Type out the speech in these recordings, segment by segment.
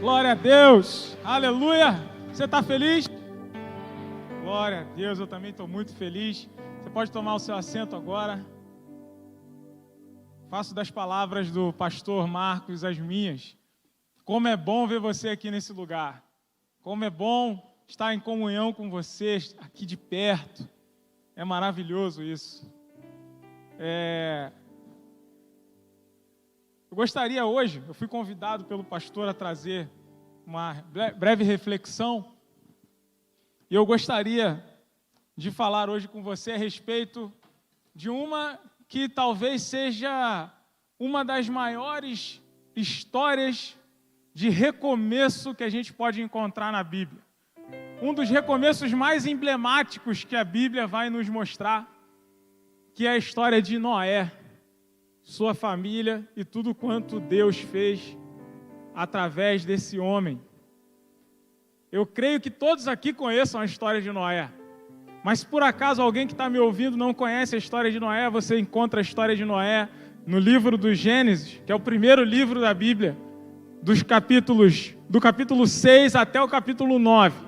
Glória a Deus, aleluia. Você está feliz? Glória a Deus, eu também estou muito feliz. Você pode tomar o seu assento agora. Faço das palavras do pastor Marcos as minhas. Como é bom ver você aqui nesse lugar. Como é bom estar em comunhão com vocês aqui de perto. É maravilhoso isso. Eu gostaria hoje, eu fui convidado pelo pastor a trazer uma breve reflexão. E eu gostaria de falar hoje com você a respeito de uma que talvez seja uma das maiores histórias de recomeço que a gente pode encontrar na Bíblia. Um dos recomeços mais emblemáticos que a Bíblia vai nos mostrar, que é a história de Noé, sua família e tudo quanto Deus fez através desse homem. Eu creio que todos aqui conheçam a história de Noé. Mas se por acaso alguém que está me ouvindo não conhece a história de Noé, você encontra a história de Noé no livro do Gênesis, que é o primeiro livro da Bíblia, do capítulo 6 até o capítulo 9.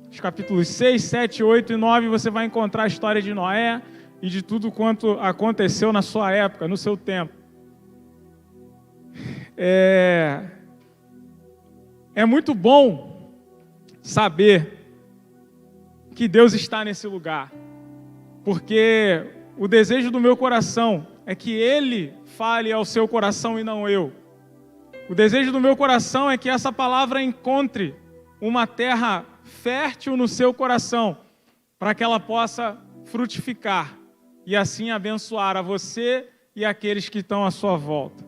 Os capítulos 6, 7, 8 e 9 você vai encontrar a história de Noé e de tudo quanto aconteceu na sua época, no seu tempo. É muito bom saber que Deus está nesse lugar, porque o desejo do meu coração é que Ele fale ao seu coração e não eu. O desejo do meu coração é que essa palavra encontre uma terra fértil no seu coração, para que ela possa frutificar e assim abençoar a você e aqueles que estão à sua volta.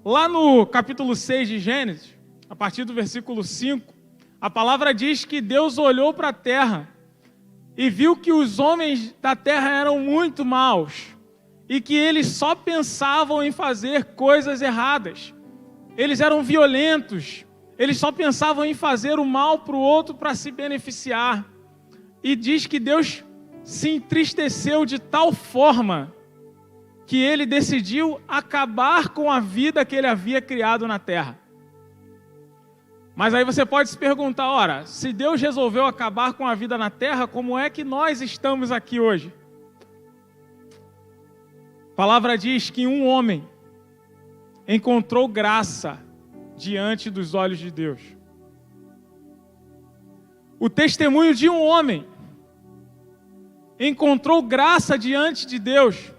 Lá no capítulo 6 de Gênesis, a partir do versículo 5, a palavra diz que Deus olhou para a terra e viu que os homens da terra eram muito maus e que eles só pensavam em fazer coisas erradas. Eles eram violentos, eles só pensavam em fazer o mal para o outro para se beneficiar. E diz que Deus se entristeceu de tal forma que ele decidiu acabar com a vida que ele havia criado na terra. Mas aí você pode se perguntar, ora, se Deus resolveu acabar com a vida na terra, como é que nós estamos aqui hoje? A palavra diz que um homem encontrou graça diante dos olhos de Deus. O testemunho de um homem encontrou graça diante de Deus,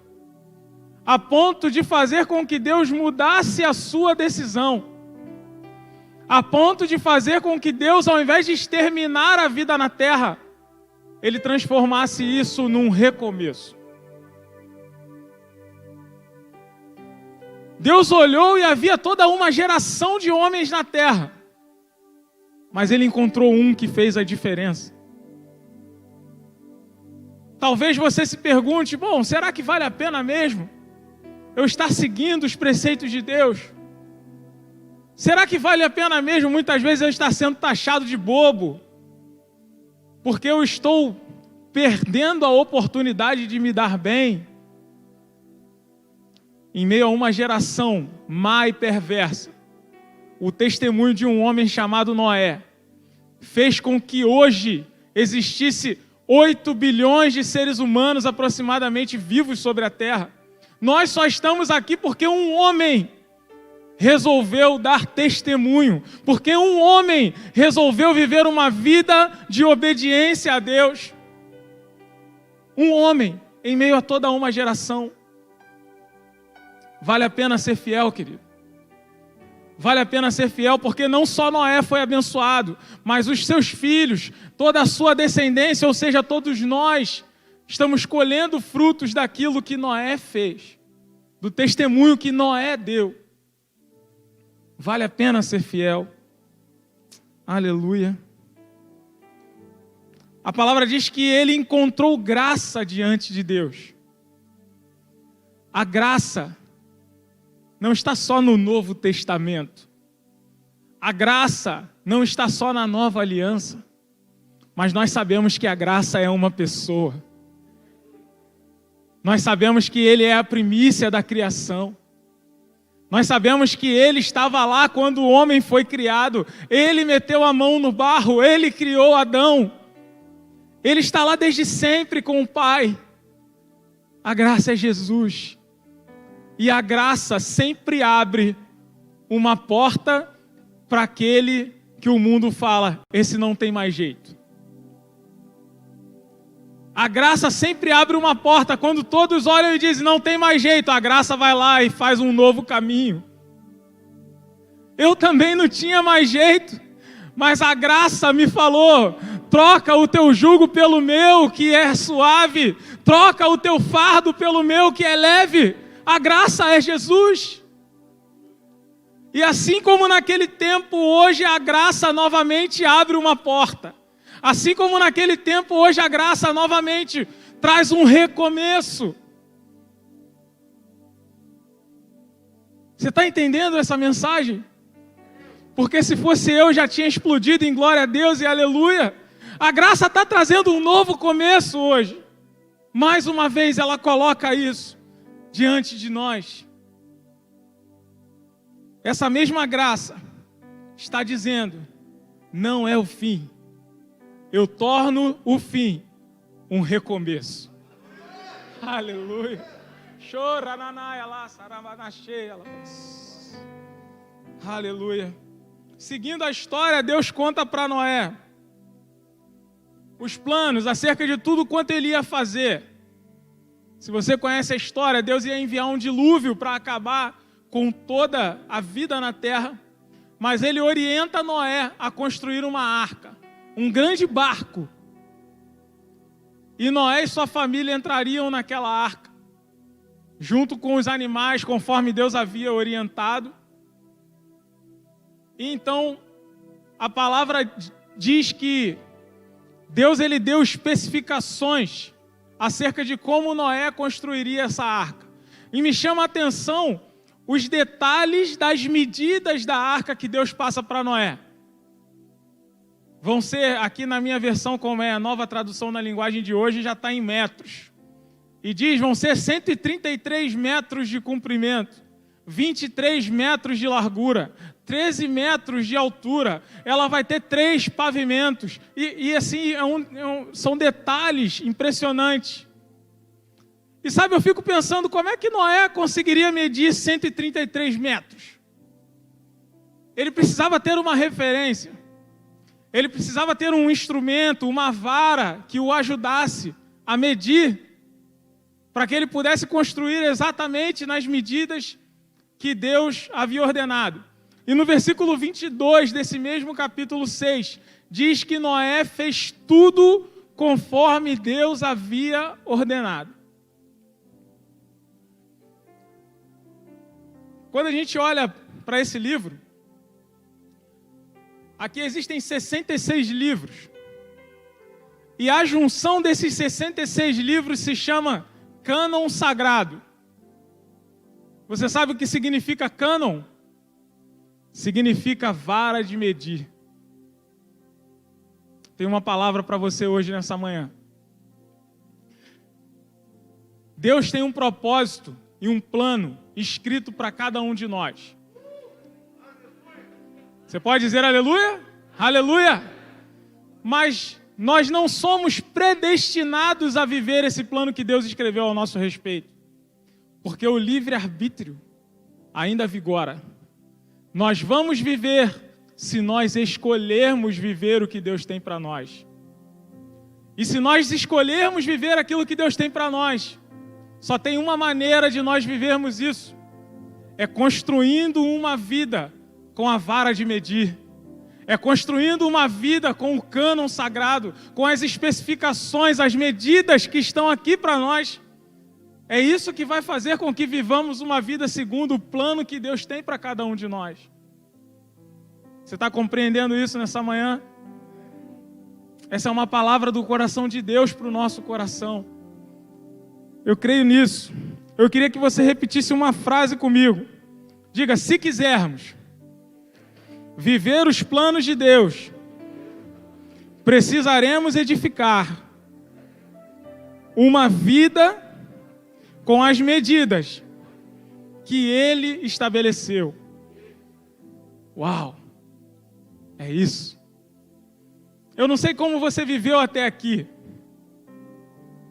a ponto de fazer com que Deus mudasse a sua decisão, a ponto de fazer com que Deus, ao invés de exterminar a vida na terra, Ele transformasse isso num recomeço. Deus olhou e havia toda uma geração de homens na terra, mas Ele encontrou um que fez a diferença. Talvez você se pergunte, bom, será que vale a pena mesmo eu estar seguindo os preceitos de Deus? Será que vale a pena mesmo muitas vezes eu estar sendo taxado de bobo? Porque eu estou perdendo a oportunidade de me dar bem? Em meio a uma geração má e perversa, o testemunho de um homem chamado Noé fez com que hoje existisse 8 bilhões de seres humanos aproximadamente vivos sobre a terra. Nós só estamos aqui porque um homem resolveu dar testemunho, porque um homem resolveu viver uma vida de obediência a Deus. Um homem em meio a toda uma geração. Vale a pena ser fiel, querido. Vale a pena ser fiel, porque não só Noé foi abençoado, mas os seus filhos, toda a sua descendência, ou seja, todos nós, estamos colhendo frutos daquilo que Noé fez, do testemunho que Noé deu. Vale a pena ser fiel. Aleluia. A palavra diz que ele encontrou graça diante de Deus. A graça não está só no Novo Testamento. A graça não está só na Nova Aliança. Mas nós sabemos que a graça é uma pessoa. Nós sabemos que Ele é a primícia da criação. Nós sabemos que ele estava lá quando o homem foi criado. Ele meteu a mão no barro, ele criou Adão. Ele está lá desde sempre com o Pai. A graça é Jesus. E a graça sempre abre uma porta para aquele que o mundo fala, esse não tem mais jeito. A graça sempre abre uma porta. Quando todos olham e dizem, não tem mais jeito, a graça vai lá e faz um novo caminho. Eu também não tinha mais jeito, mas a graça me falou, troca o teu jugo pelo meu, que é suave. Troca o teu fardo pelo meu, que é leve. A graça é Jesus. E assim como naquele tempo, hoje a graça novamente abre uma porta. Assim como naquele tempo, hoje a graça novamente traz um recomeço. Você está entendendo essa mensagem? Porque se fosse eu, já tinha explodido em glória a Deus e aleluia. A graça está trazendo um novo começo hoje. Mais uma vez ela coloca isso diante de nós. Essa mesma graça está dizendo, não é o fim. Eu torno o fim um recomeço. Aleluia. Aleluia. Seguindo a história, Deus conta para Noé os planos acerca de tudo quanto ele ia fazer. Se você conhece a história, Deus ia enviar um dilúvio para acabar com toda a vida na terra, mas ele orienta Noé a construir uma arca, um grande barco. E Noé e sua família entrariam naquela arca, junto com os animais, conforme Deus havia orientado. E então, a palavra diz que Deus ele deu especificações acerca de como Noé construiria essa arca. E me chama a atenção os detalhes das medidas da arca que Deus passa para Noé. Vão ser, aqui na minha versão, como é a nova tradução na linguagem de hoje, já está em metros. E diz, vão ser 133 metros de comprimento, 23 metros de largura, 13 metros de altura. Ela vai ter 3 pavimentos. E assim, são detalhes impressionantes. E sabe, eu fico pensando, como é que Noé conseguiria medir 133 metros? Ele precisava ter uma referência. Ele precisava ter um instrumento, uma vara que o ajudasse a medir, para que ele pudesse construir exatamente nas medidas que Deus havia ordenado. E no versículo 22 desse mesmo capítulo 6, diz que Noé fez tudo conforme Deus havia ordenado. Quando a gente olha para esse livro, aqui existem 66 livros. E a junção desses 66 livros se chama cânon sagrado. Você sabe o que significa cânon? Significa vara de medir. Tenho uma palavra para você hoje nessa manhã. Deus tem um propósito e um plano escrito para cada um de nós. Você pode dizer aleluia? Aleluia! Mas nós não somos predestinados a viver esse plano que Deus escreveu ao nosso respeito. Porque o livre-arbítrio ainda vigora. Nós vamos viver se nós escolhermos viver o que Deus tem para nós. E se nós escolhermos viver aquilo que Deus tem para nós, só tem uma maneira de nós vivermos isso. É construindo uma vida com a vara de medir. É construindo uma vida com o cânon sagrado, com as especificações, as medidas que estão aqui para nós. É isso que vai fazer com que vivamos uma vida segundo o plano que Deus tem para cada um de nós. Você está compreendendo isso nessa manhã? Essa é uma palavra do coração de Deus para o nosso coração. Eu creio nisso. Eu queria que você repetisse uma frase comigo. Diga, se quisermos viver os planos de Deus, precisaremos edificar uma vida com as medidas que Ele estabeleceu. Uau! É isso. Eu não sei como você viveu até aqui.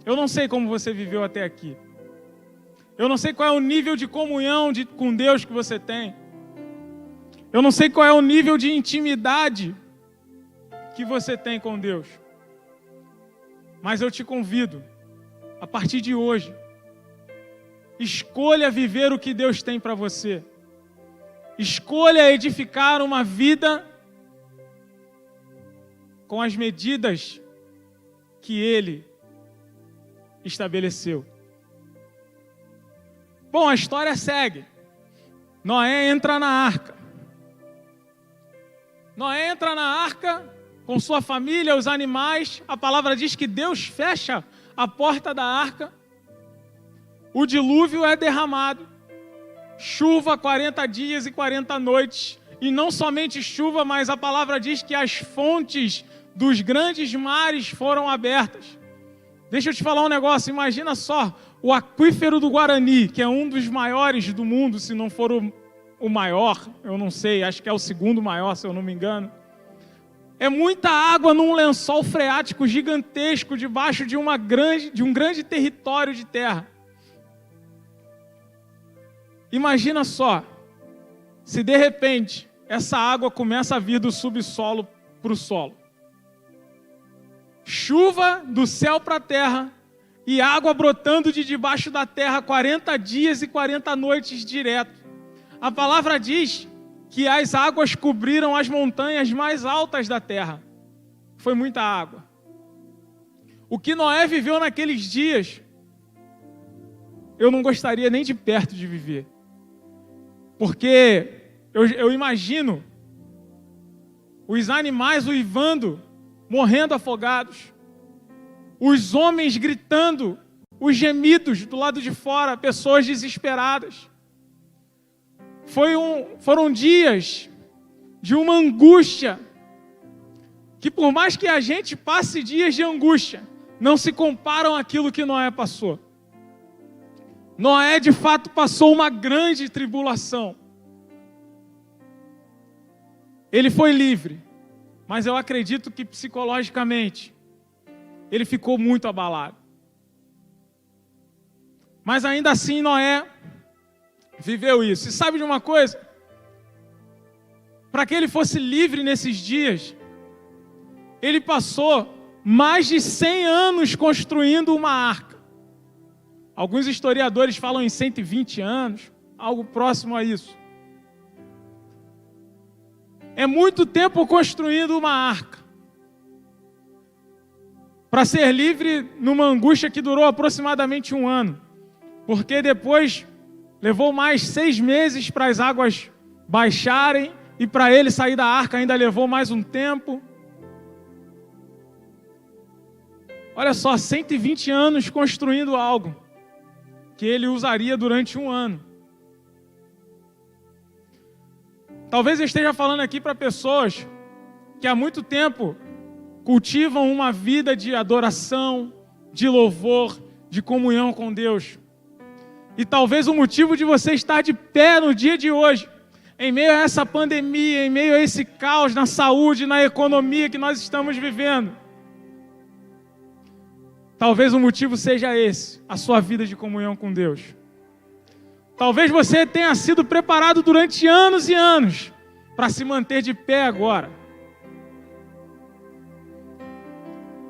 Eu não sei como você viveu até aqui. Eu não sei qual é o nível de comunhão com Deus que você tem. Eu não sei qual é o nível de intimidade que você tem com Deus. Mas eu te convido, a partir de hoje, escolha viver o que Deus tem para você. Escolha edificar uma vida com as medidas que Ele estabeleceu. Bom, a história segue. Noé entra na arca. Noé entra na arca com sua família, os animais. A palavra diz que Deus fecha a porta da arca. O dilúvio é derramado. Chuva 40 dias e 40 noites. E não somente chuva, mas a palavra diz que as fontes dos grandes mares foram abertas. Deixa eu te falar um negócio. Imagina só o aquífero do Guarani, que é um dos maiores do mundo, se não for o maior, eu não sei, acho que é o segundo maior, se eu não me engano. É muita água num lençol freático gigantesco, debaixo de um grande território de terra. Imagina só, se de repente essa água começa a vir do subsolo para o solo. Chuva do céu para a terra e água brotando de debaixo da terra 40 dias e 40 noites direto. A palavra diz que as águas cobriram as montanhas mais altas da terra. Foi muita água. O que Noé viveu naqueles dias, eu não gostaria nem de perto de viver. Porque eu imagino os animais uivando, morrendo afogados, os homens gritando, os gemidos do lado de fora, pessoas desesperadas. Foram dias de uma angústia, que por mais que a gente passe dias de angústia, não se comparam àquilo que Noé passou. Noé, de fato, passou uma grande tribulação. Ele foi livre, mas eu acredito que psicologicamente ele ficou muito abalado. Mas ainda assim Noé viveu isso. E sabe de uma coisa? Para que ele fosse livre nesses dias, ele passou mais de 100 anos construindo uma arca. Alguns historiadores falam em 120 anos, algo próximo a isso. É muito tempo construindo uma arca. Para ser livre numa angústia que durou aproximadamente 1 ano. Porque depois levou mais 6 meses para as águas baixarem. E para ele sair da arca ainda levou mais um tempo. Olha só, 120 anos construindo algo que ele usaria durante 1 ano. Talvez eu esteja falando aqui para pessoas que há muito tempo cultivam uma vida de adoração, de louvor, de comunhão com Deus. E talvez o motivo de você estar de pé no dia de hoje, em meio a essa pandemia, em meio a esse caos na saúde, na economia que nós estamos vivendo, talvez o motivo seja esse, a sua vida de comunhão com Deus. Talvez você tenha sido preparado durante anos e anos para se manter de pé agora.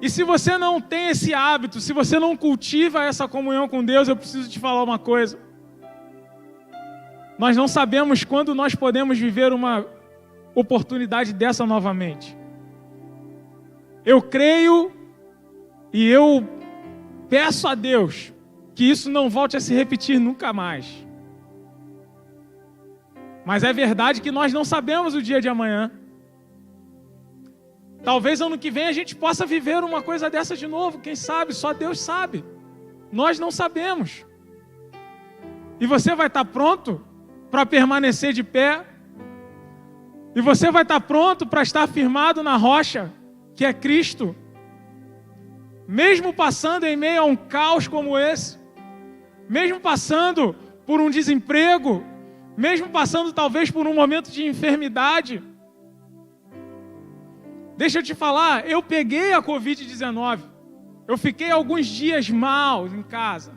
E se você não tem esse hábito, se você não cultiva essa comunhão com Deus, eu preciso te falar uma coisa. Nós não sabemos quando nós podemos viver uma oportunidade dessa novamente. Eu creio e eu peço a Deus que isso não volte a se repetir nunca mais. Mas é verdade que nós não sabemos o dia de amanhã. Talvez ano que vem a gente possa viver uma coisa dessa de novo. Quem sabe? Só Deus sabe. Nós não sabemos. E você vai estar pronto para permanecer de pé? E você vai estar pronto para estar firmado na rocha, que é Cristo? Mesmo passando em meio a um caos como esse, mesmo passando por um desemprego, mesmo passando talvez por um momento de enfermidade. Deixa eu te falar, eu peguei a Covid-19. Eu fiquei alguns dias mal em casa.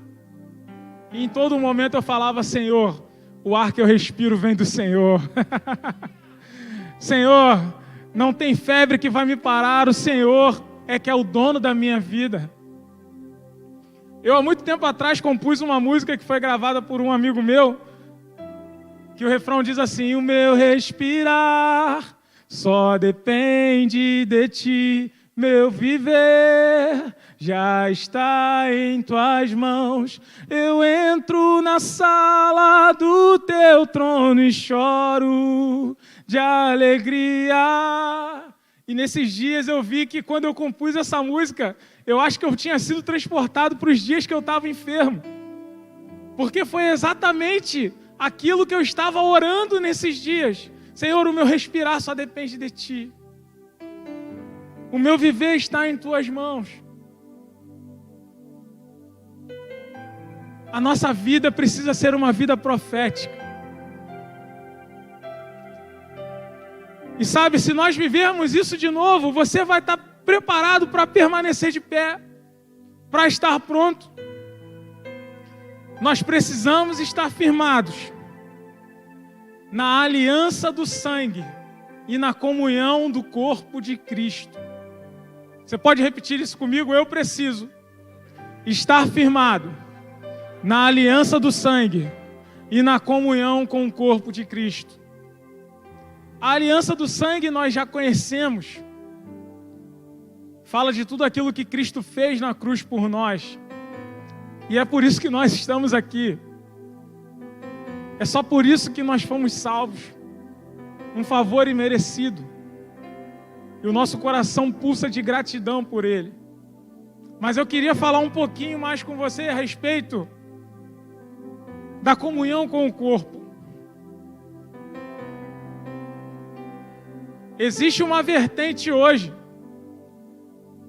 E em todo momento eu falava: Senhor, o ar que eu respiro vem do Senhor. Senhor, não tem febre que vai me parar. O Senhor é que é o dono da minha vida. Eu, há muito tempo atrás, compus uma música que foi gravada por um amigo meu, que o refrão diz assim: o meu respirar só depende de ti, meu viver já está em tuas mãos. Eu entro na sala do teu trono e choro de alegria. E nesses dias eu vi que quando eu compus essa música, eu acho que eu tinha sido transportado para os dias que eu estava enfermo. Porque foi exatamente aquilo que eu estava orando nesses dias. Senhor, o meu respirar só depende de ti. O meu viver está em tuas mãos. A nossa vida precisa ser uma vida profética. E sabe, se nós vivermos isso de novo, você vai estar preparado para permanecer de pé, para estar pronto. Nós precisamos estar firmados na aliança do sangue e na comunhão do corpo de Cristo. Você pode repetir isso comigo? Eu preciso estar firmado na aliança do sangue e na comunhão com o corpo de Cristo. A aliança do sangue nós já conhecemos. Fala de tudo aquilo que Cristo fez na cruz por nós. E é por isso que nós estamos aqui. É só por isso que nós fomos salvos. Um favor imerecido. E o nosso coração pulsa de gratidão por Ele. Mas eu queria falar um pouquinho mais com você a respeito da comunhão com o corpo. Existe uma vertente hoje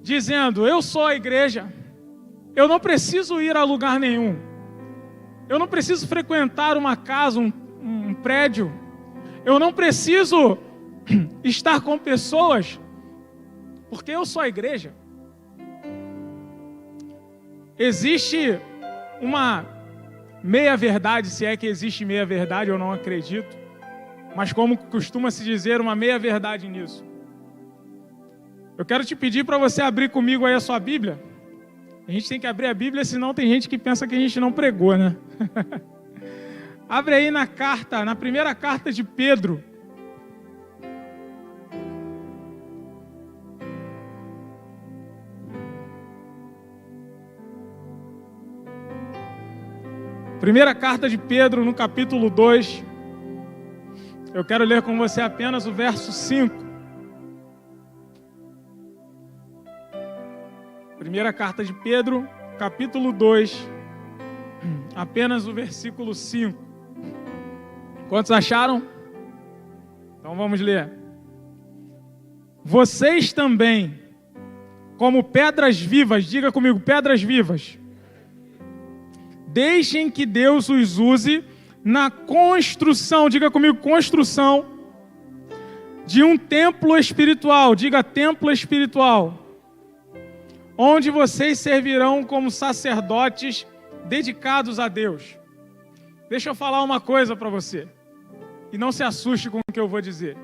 dizendo: eu sou a igreja, eu não preciso ir a lugar nenhum, eu não preciso frequentar uma casa, um prédio, eu não preciso estar com pessoas, porque eu sou a igreja. Existe uma meia-verdade, se é que existe meia-verdade, eu não acredito, mas como costuma se dizer, uma meia-verdade nisso. Eu quero te pedir para você abrir comigo aí a sua Bíblia. A gente tem que abrir a Bíblia, senão tem gente que pensa que a gente não pregou, né? Abre aí na primeira carta de Pedro. Primeira carta de Pedro, no capítulo 2. Eu quero ler com você apenas o verso 5. Primeira carta de Pedro, capítulo 2, apenas o versículo 5. Quantos acharam? Então vamos ler. Vocês também, como pedras vivas, diga comigo, pedras vivas, deixem que Deus os use na construção, diga comigo, construção de um templo espiritual, diga templo espiritual, onde vocês servirão como sacerdotes dedicados a Deus. Deixa eu falar uma coisa para você, e não se assuste com o que eu vou dizer.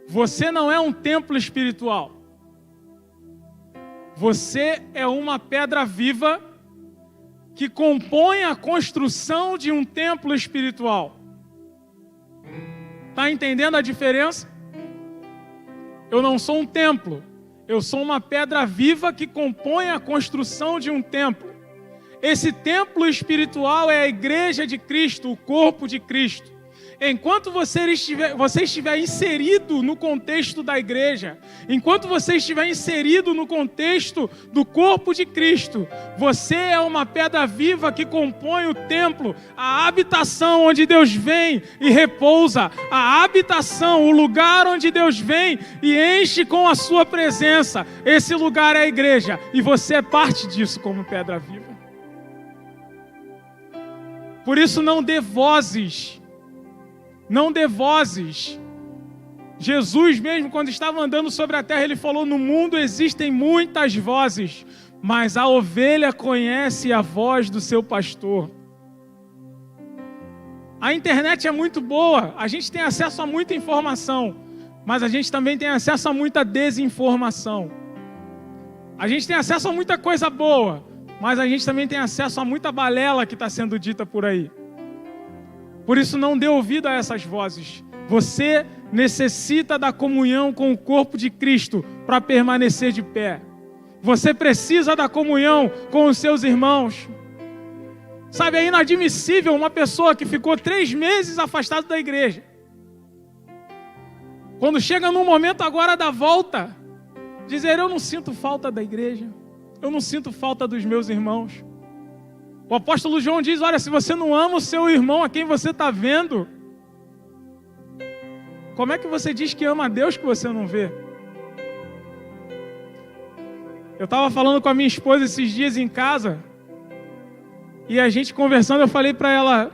Você não é um templo espiritual. Você é uma pedra viva que compõe a construção de um templo espiritual. Está entendendo a diferença? Eu não sou um templo. Eu sou uma pedra viva que compõe a construção de um templo. Esse templo espiritual é a igreja de Cristo, o corpo de Cristo. Enquanto você estiver inserido no contexto da igreja, enquanto você estiver inserido no contexto do corpo de Cristo, você é uma pedra viva que compõe o templo, a habitação onde Deus vem e repousa, a habitação, o lugar onde Deus vem e enche com a sua presença. Esse lugar é a igreja e você é parte disso como pedra viva. Por isso não dê vozes. Não dê vozes. Jesus mesmo, quando estava andando sobre a terra, ele falou: no mundo existem muitas vozes, mas a ovelha conhece a voz do seu pastor. A internet é muito boa, a gente tem acesso a muita informação, mas a gente também tem acesso a muita desinformação. A gente tem acesso a muita coisa boa, mas a gente também tem acesso a muita balela que está sendo dita por aí. Por isso não dê ouvido a essas vozes. Você necessita da comunhão com o corpo de Cristo para permanecer de pé. Você precisa da comunhão com os seus irmãos. Sabe, é inadmissível uma pessoa que ficou 3 meses afastada da igreja, quando chega no momento agora da volta, dizer: eu não sinto falta da igreja, eu não sinto falta dos meus irmãos. O apóstolo João diz: olha, se você não ama o seu irmão a quem você está vendo, como é que você diz que ama a Deus que você não vê? Eu estava falando com a minha esposa esses dias em casa, e a gente conversando, eu falei para ela: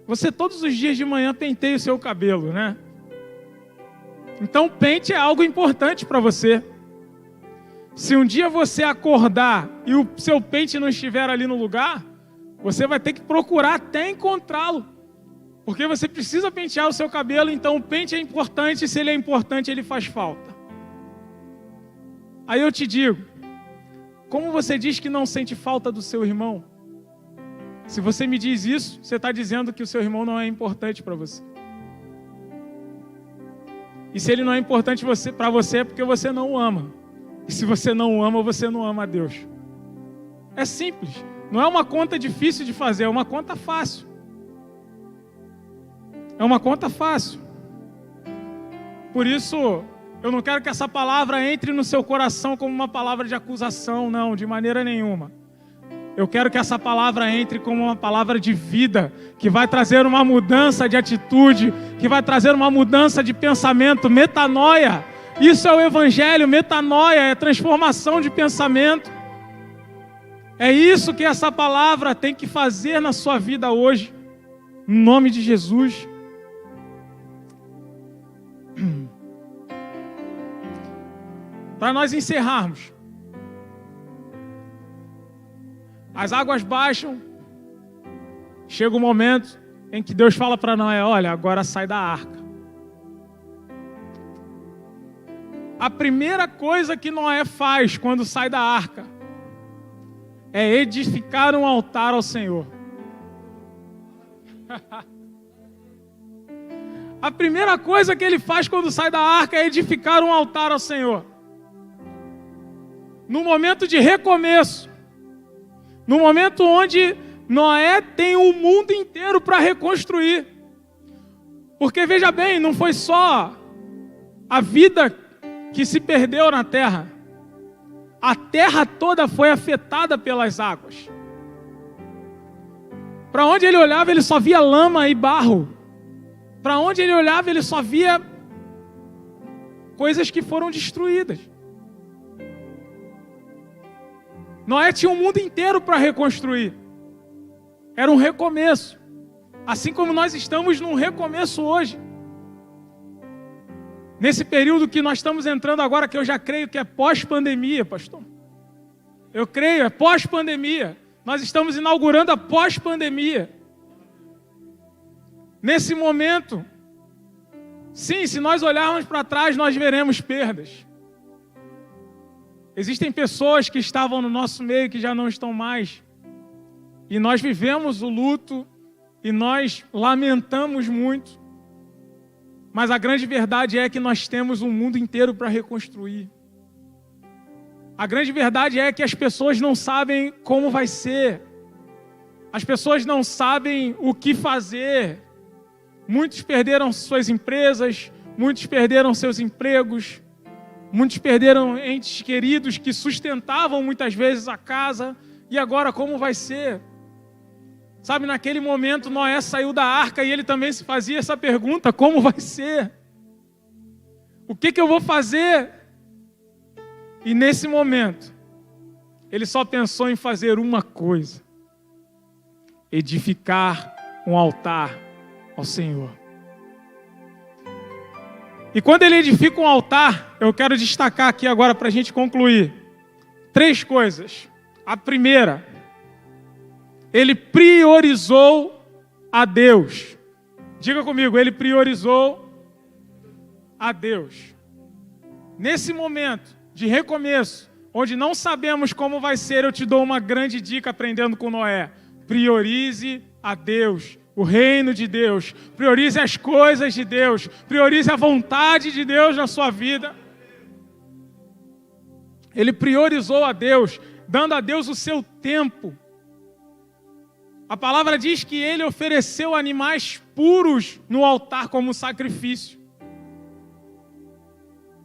você todos os dias de manhã penteia o seu cabelo, né? Então pente é algo importante para você. Se um dia você acordar e o seu pente não estiver ali no lugar, você vai ter que procurar até encontrá-lo, porque você precisa pentear o seu cabelo. Então o pente é importante, e se ele é importante, ele faz falta. Aí eu te digo, como você diz que não sente falta do seu irmão? Se você me diz isso, você está dizendo que o seu irmão não é importante para você. E se ele não é importante para você, é porque você não o ama. E se você não o ama, você não ama a Deus. É simples. Não é uma conta difícil de fazer, é uma conta fácil. É uma conta fácil. Por isso, eu não quero que essa palavra entre no seu coração como uma palavra de acusação, não, de maneira nenhuma. Eu quero que essa palavra entre como uma palavra de vida, que vai trazer uma mudança de atitude, que vai trazer uma mudança de pensamento, metanoia. Isso é o evangelho, metanoia, é transformação de pensamento. É isso que essa palavra tem que fazer na sua vida hoje, em nome de Jesus. Para nós encerrarmos, as águas baixam, chega o momento em que Deus fala para Noé: olha, agora sai da arca. A primeira coisa que Noé faz quando sai da arca é edificar um altar ao Senhor. A primeira coisa que ele faz quando sai da arca é edificar um altar ao Senhor. No momento de recomeço, no momento onde Noé tem o mundo inteiro para reconstruir. Porque veja bem, não foi só a vida que se perdeu na terra. A terra toda foi afetada pelas águas. Para onde ele olhava, ele só via lama e barro. Para onde ele olhava, ele só via coisas que foram destruídas. Noé tinha um mundo inteiro para reconstruir. Era um recomeço. Assim como nós estamos num recomeço hoje. Nesse período que nós estamos entrando agora, que eu já creio que é pós-pandemia, pastor. Eu creio, é pós-pandemia. Nós estamos inaugurando a pós-pandemia. Nesse momento, sim, se nós olharmos para trás, nós veremos perdas. Existem pessoas que estavam no nosso meio que já não estão mais. E nós vivemos o luto e nós lamentamos muito. Mas a grande verdade é que nós temos um mundo inteiro para reconstruir. A grande verdade é que as pessoas não sabem como vai ser. As pessoas não sabem o que fazer. Muitos perderam suas empresas, muitos perderam seus empregos, muitos perderam entes queridos que sustentavam muitas vezes a casa. E agora como vai ser? Sabe, naquele momento Noé saiu da arca e ele também se fazia essa pergunta: como vai ser? O que eu vou fazer? E nesse momento, ele só pensou em fazer uma coisa: edificar um altar ao Senhor. E quando ele edifica um altar, eu quero destacar aqui agora para a gente concluir 3 coisas. A primeira, ele priorizou a Deus. Diga comigo, ele priorizou a Deus. Nesse momento de recomeço, onde não sabemos como vai ser, eu te dou uma grande dica aprendendo com Noé. Priorize a Deus, o reino de Deus. Priorize as coisas de Deus. Priorize a vontade de Deus na sua vida. Ele priorizou a Deus, dando a Deus o seu tempo. A palavra diz que ele ofereceu animais puros no altar como sacrifício.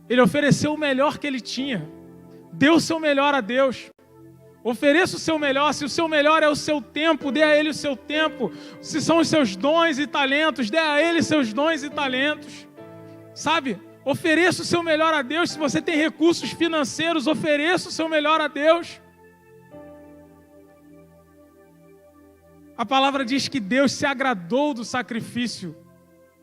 Ele ofereceu o melhor que ele tinha. Deu o seu melhor a Deus. Ofereça o seu melhor. Se o seu melhor é o seu tempo, dê a ele o seu tempo. Se são os seus dons e talentos, dê a ele seus dons e talentos. Sabe? Ofereça o seu melhor a Deus. Se você tem recursos financeiros, ofereça o seu melhor a Deus. A palavra diz que Deus se agradou do sacrifício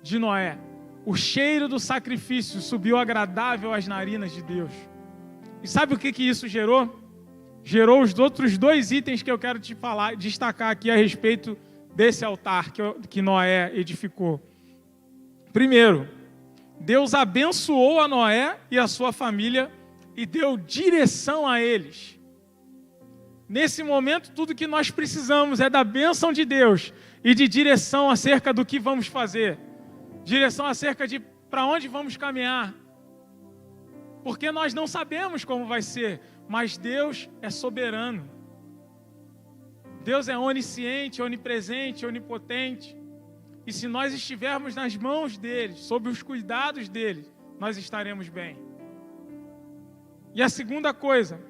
de Noé. O cheiro do sacrifício subiu agradável às narinas de Deus. E sabe o que isso gerou? Gerou os outros 2 itens que eu quero te falar, destacar aqui a respeito desse altar que Noé edificou. Primeiro, Deus abençoou a Noé e a sua família e deu direção a eles. Nesse momento, tudo que nós precisamos é da bênção de Deus e de direção acerca do que vamos fazer. Direção acerca de para onde vamos caminhar. Porque nós não sabemos como vai ser, mas Deus é soberano. Deus é onisciente, onipresente, onipotente. E se nós estivermos nas mãos dele, sob os cuidados dele, nós estaremos bem. E a segunda coisa,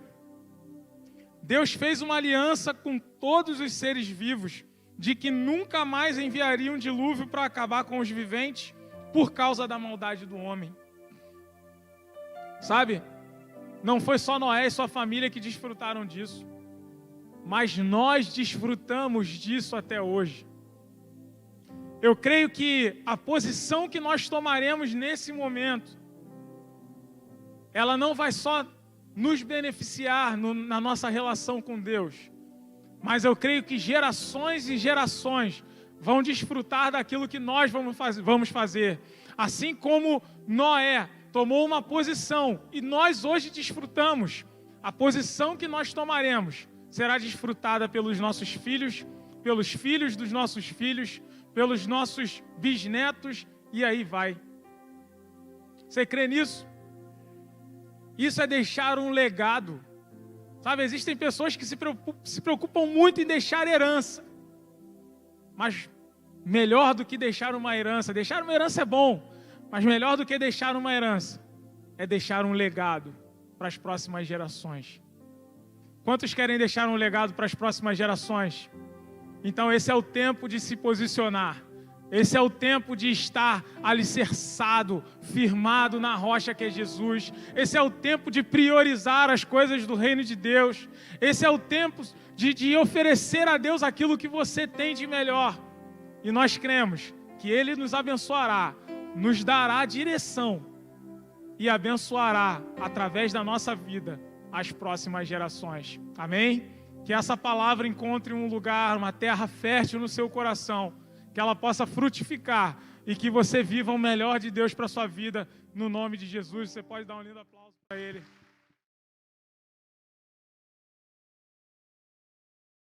Deus fez uma aliança com todos os seres vivos, de que nunca mais enviaria um dilúvio para acabar com os viventes por causa da maldade do homem. Sabe? Não foi só Noé e sua família que desfrutaram disso, mas nós desfrutamos disso até hoje. Eu creio que a posição que nós tomaremos nesse momento, ela não vai só nos beneficiar na nossa relação com Deus, mas eu creio que gerações e gerações vão desfrutar daquilo que nós vamos fazer. Assim como Noé tomou uma posição e nós hoje desfrutamos, a posição que nós tomaremos será desfrutada pelos nossos filhos, pelos filhos dos nossos filhos, pelos nossos bisnetos, e aí vai. Você crê nisso? Isso é deixar um legado. Sabe, existem pessoas que se preocupam muito em deixar herança. Mas melhor do que deixar uma herança é bom, mas melhor do que deixar uma herança é deixar um legado para as próximas gerações. Quantos querem deixar um legado para as próximas gerações? Então esse é o tempo de se posicionar. Esse é o tempo de estar alicerçado, firmado na rocha que é Jesus. Esse é o tempo de priorizar as coisas do reino de Deus. Esse é o tempo de oferecer a Deus aquilo que você tem de melhor. E nós cremos que Ele nos abençoará, nos dará direção e abençoará através da nossa vida as próximas gerações. Amém? Que essa palavra encontre um lugar, uma terra fértil no seu coração, que ela possa frutificar e que você viva o melhor de Deus para a sua vida, no nome de Jesus. Você pode dar um lindo aplauso para Ele.